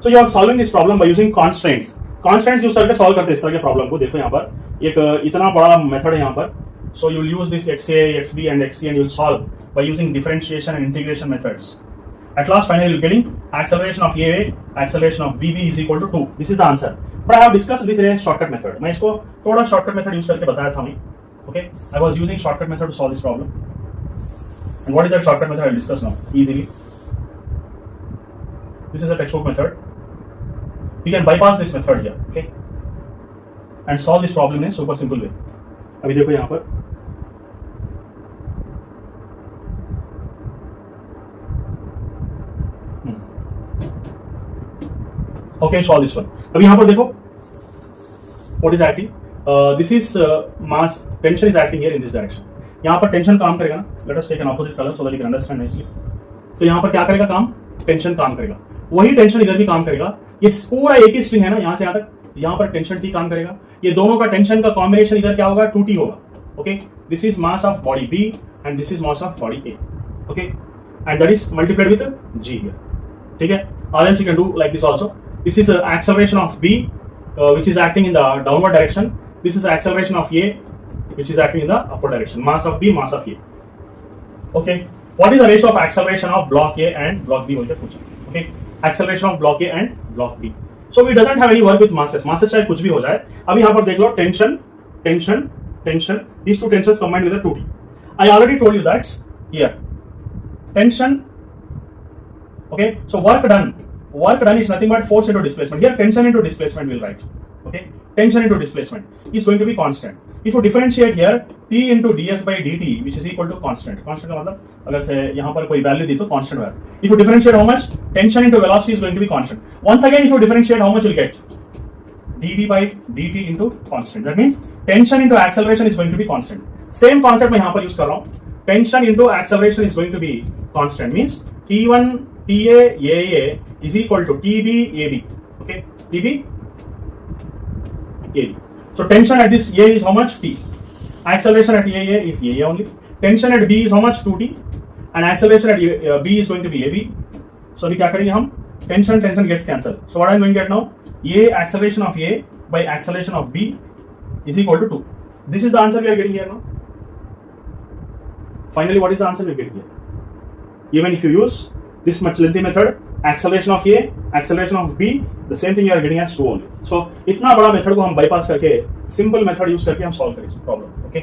So you are solving this problem by using constants. Constants use करके solve करते हैं इस तरह के प्रॉब्लम को। देखो यहाँ पर एक इतना बड़ा मेथड है यहाँ पर। So you will use this XA, XB and XC and you will solve by using differentiation and integration methods. At last, finally, you are getting acceleration of AA, acceleration of BB is equal to 2. This is the answer. But I have discussed this in a shortcut method. मैं इसको थोड़ा shortcut method use करके बताया था मैं। Okay, I was using shortcut method to solve this problem. And what is that shortcut method? I will discuss now easily. This is a textbook method. You can bypass this method here, okay, and solve this problem in a super simple way. अभी देखो यहाँ पर okay, solve this one. अभी यहाँ पर देखो what is acting, this is mass tension is acting here in this direction. यहाँ पर टेंशन काम करेगा ना, let us take an opposite color so that you can understand nicely. तो यहाँ पर क्या करेगा काम, टेंशन काम करेगा, वही टेंशन इधर भी काम करेगा। ये पूरा एक ही स्ट्रिंग है ना, यहाँ से यहाँ तक, यहाँ पर टेंशन T काम करेगा। ये दोनों का टेंशन का कॉम्बिनेशन इधर क्या होगा, 2T होगा। Okay, this is mass of body B and this is mass of body A, okay, and that is multiplied with G here, ठीक है। और else you can do like this also. This is acceleration of B, which is acting in the downward direction. This is acceleration of A, which is acting in the upward direction. Mass of B, mass of A. Okay. What is the ratio of acceleration of block A and block B? Okay. Acceleration of block A and block B. So we doesn't have any work with masses. Masses चाहे कुछ भी हो जाए। अब यहाँ पर देख लो tension, tension, tension. These two tensions combined with the 2T. I already told you that here. Tension. Okay. So work done. Work done is nothing but force into displacement. Here tension into displacement will write. Okay, tension into displacement is going to be constant. If you differentiate here, T into ds by dt, which is equal to constant. Constant का मतलब अगर से यहाँ पर कोई value दी तो constant value. If you differentiate how much, tension into velocity is going to be constant. Once again, if you differentiate how much you'll get, dv by dt into constant. That means tension into acceleration is going to be constant. Same concept मैं यहाँ पर use कर रहा हूँ. Tension into acceleration is going to be constant. Means T1 TA AA is equal to TB AB. Okay, TB AB. So tension at this A is how much, T. Acceleration at AA is AA only. Tension at B is how much, 2T. And acceleration at B is going to be AB. So अभी क्या करेंगे हम, tension gets cancelled. So what I am going to get now, A acceleration of A by acceleration of B is equal to 2. This is the answer we are getting here now. Finally, what is the answer we are getting here? Even if you use this much lengthy method, acceleration of A, acceleration of B, the same thing you are getting as 2 only. So इतना बड़ा method को हम bypass करके simple method use करके हम solve करेंगे problem. Okay.